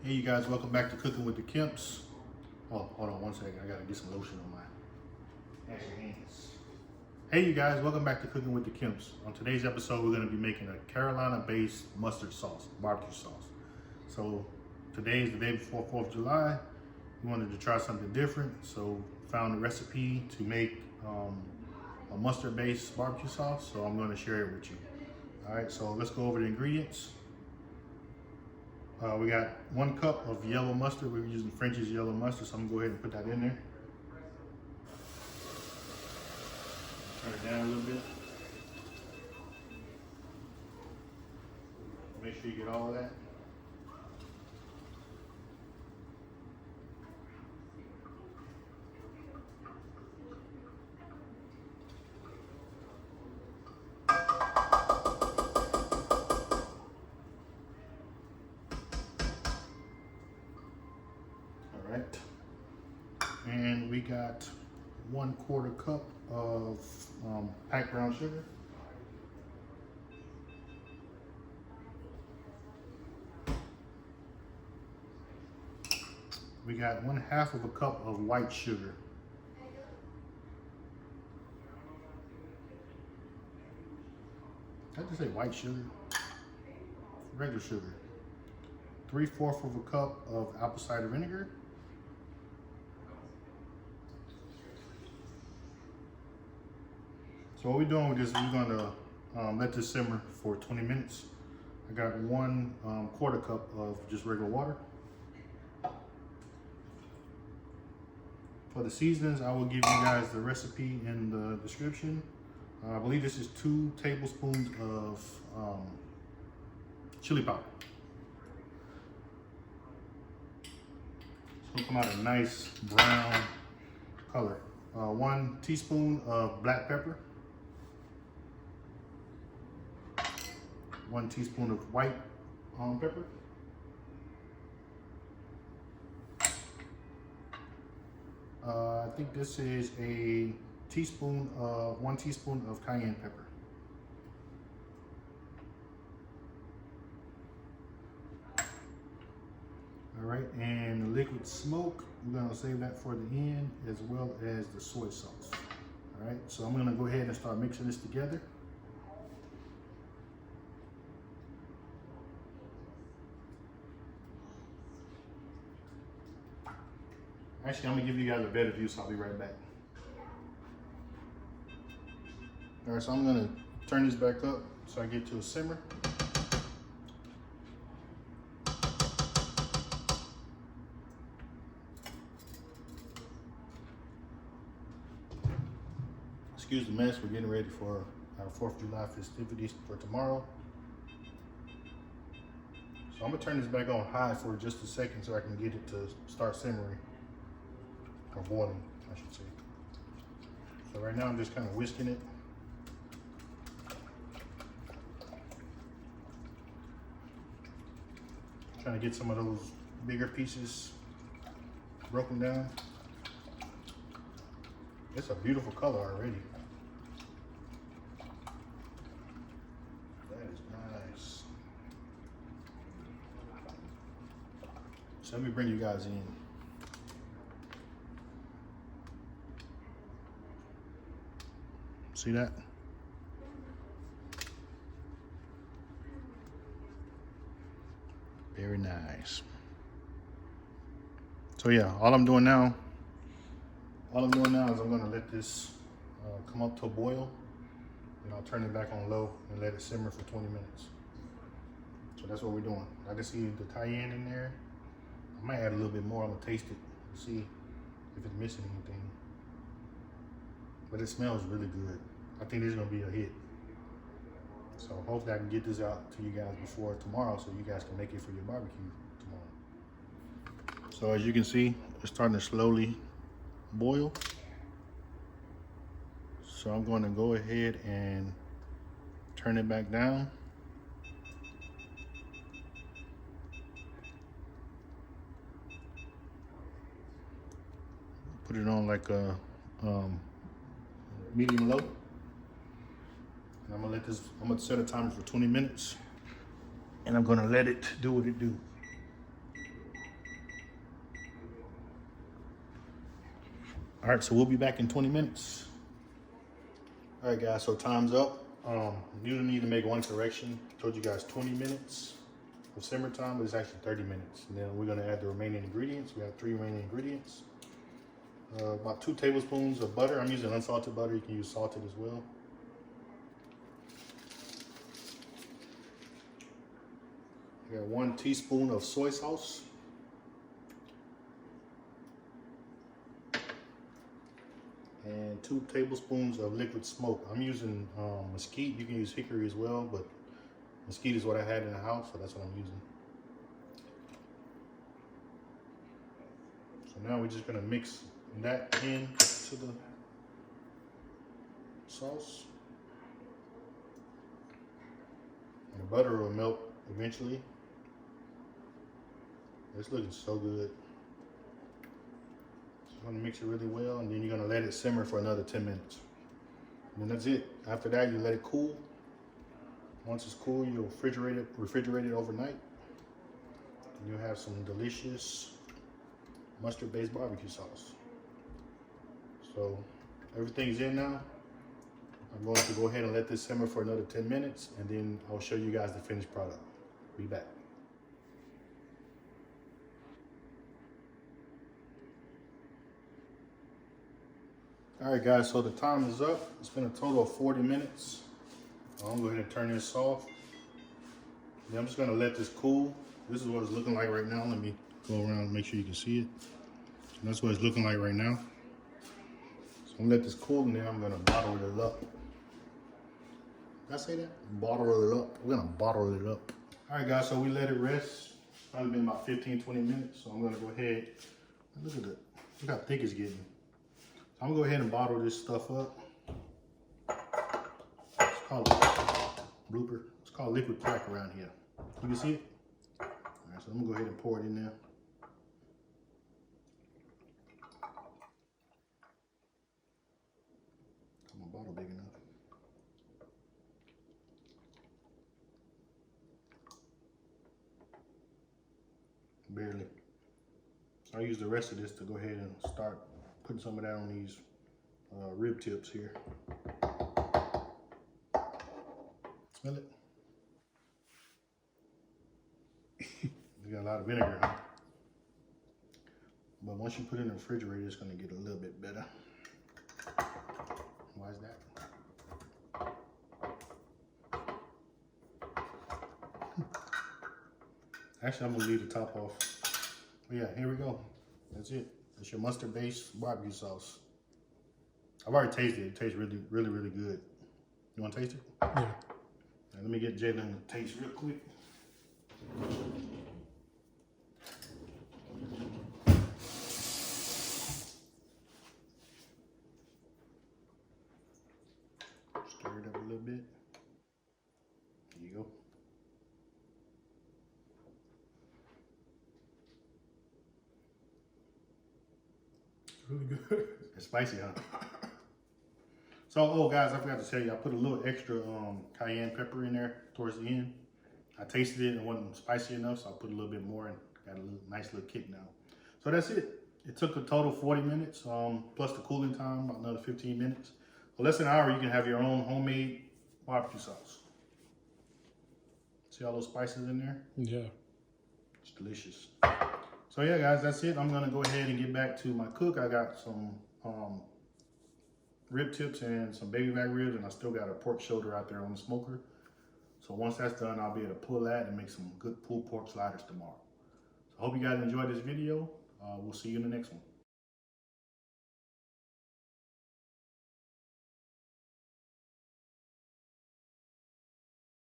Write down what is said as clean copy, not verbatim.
Hey you guys, welcome back to Cooking with the Kemps. Oh, hold on one second. I gotta get some lotion on my hands. Hey you guys, welcome back to Cooking with the Kemps. On today's episode, we're gonna be making a Carolina-based mustard sauce, barbecue sauce. So today is the day before 4th of July. We wanted to try something different, so found a recipe to make a mustard-based barbecue sauce. So I'm gonna share it with you. All right, so let's go over the ingredients. We got 1 cup of yellow mustard. We're using French's yellow mustard, so I'm gonna go ahead and put that in there. Turn it down a little bit. Make sure you get all of that. All right. And we got 1/4 cup of packed brown sugar. We got 1/2 of a cup of white sugar. Did I just say white sugar? Regular sugar. 3/4 of a cup of apple cider vinegar. So what we're doing with this, we're gonna let this simmer for 20 minutes. I got 1/4 cup of just regular water. For the seasonings, I will give you guys the recipe in the description. I believe this is 2 tablespoons of chili powder. It's gonna come out a nice brown color. 1 teaspoon of black pepper. 1 teaspoon of white pepper. I think this is a teaspoon, 1 teaspoon of cayenne pepper. All right, and the liquid smoke, we're gonna save that for the end, as well as the soy sauce. All right, so I'm gonna go ahead and start mixing this together. Actually, I'm gonna give you guys a better view, so I'll be right back. All right, so I'm gonna turn this back up so I get to a simmer. Excuse the mess, we're getting ready for our 4th of July festivities for tomorrow. So I'm gonna turn this back on high for just a second so I can get it to start simmering. Or boiling, I should say. So right now I'm just kind of whisking it. Trying to get some of those bigger pieces broken down. It's a beautiful color already. That is nice. So let me bring you guys in. See that? Very nice. So yeah, all I'm doing now is I'm gonna let this come up to a boil, and I'll turn it back on low and let it simmer for 20 minutes. So that's what we're doing. I can see the cayenne in there. I might add a little bit more. I'm gonna taste it and see if it's missing anything. But it smells really good. I think this is gonna be a hit. So hopefully I can get this out to you guys before tomorrow so you guys can make it for your barbecue tomorrow. So as you can see, it's starting to slowly boil. So I'm going to go ahead and turn it back down. Put it on like a medium low. And I'm gonna set a timer for 20 minutes. And I'm gonna let it do what it do. All right, so we'll be back in 20 minutes. All right, guys, so time's up. You need to make one correction. I told you guys 20 minutes of simmer time, but it's actually 30 minutes. And then we're gonna add the remaining ingredients. We have 3 remaining ingredients. About 2 tablespoons of butter. I'm using unsalted butter. You can use salted as well. I got 1 teaspoon of soy sauce. And 2 tablespoons of liquid smoke. I'm using mesquite. You can use hickory as well, but mesquite is what I had in the house, so that's what I'm using. So now we're just gonna mix that into the sauce. And the butter will melt eventually. It's looking so good. Just gonna mix it really well, and then you're gonna let it simmer for another 10 minutes. And then that's it. After that, you let it cool. Once it's cool, you'll refrigerate it overnight. And you'll have some delicious mustard-based barbecue sauce. So everything's in now. I'm going to go ahead and let this simmer for another 10 minutes, and then I'll show you guys the finished product. Be back. All right, guys, so the time is up. It's been a total of 40 minutes. I'm gonna go ahead and turn this off. Then I'm just gonna let this cool. This is what it's looking like right now. Let me go around and make sure you can see it. And that's what it's looking like right now. So I'm gonna let this cool, and then I'm gonna bottle it up. Did I say that? Bottle it up. We're gonna bottle it up. All right, guys, so we let it rest. It's probably been about 15, 20 minutes. So I'm gonna go ahead. Look at it. Look how thick it's getting. So I'm gonna go ahead and bottle this stuff up. It's called blooper. It's called liquid crack around here. You can see it? All right, so I'm gonna go ahead and pour it in there. My bottle big enough. Barely. So I use the rest of this to go ahead and start putting some of that on these rib tips here. Smell it? You got a lot of vinegar, huh? But once you put it in the refrigerator, it's gonna get a little bit better. Why is that? Actually, I'm gonna leave the top off. But yeah, here we go. That's it. That's your mustard-based barbecue sauce. I've already tasted it. It tastes really, really, really good. You wanna taste it? Yeah. Now, let me get Jalen to taste real quick. Stir it up a little bit. There you go. Really good. It's spicy, huh? So, oh guys, I forgot to tell you, I put a little extra cayenne pepper in there towards the end. I tasted it and it wasn't spicy enough, so I put a little bit more and got a nice little kick now. So that's it. It took a total 40 minutes, plus the cooling time, about another 15 minutes. So less than an hour, you can have your own homemade barbecue sauce. See all those spices in there? Yeah. It's delicious. So yeah, guys, that's it. I'm gonna go ahead and get back to my cook. I got some rib tips and some baby back ribs, and I still got a pork shoulder out there on the smoker. So once that's done, I'll be able to pull that and make some good pulled pork sliders tomorrow. So I hope you guys enjoyed this video. We'll see you in the next one.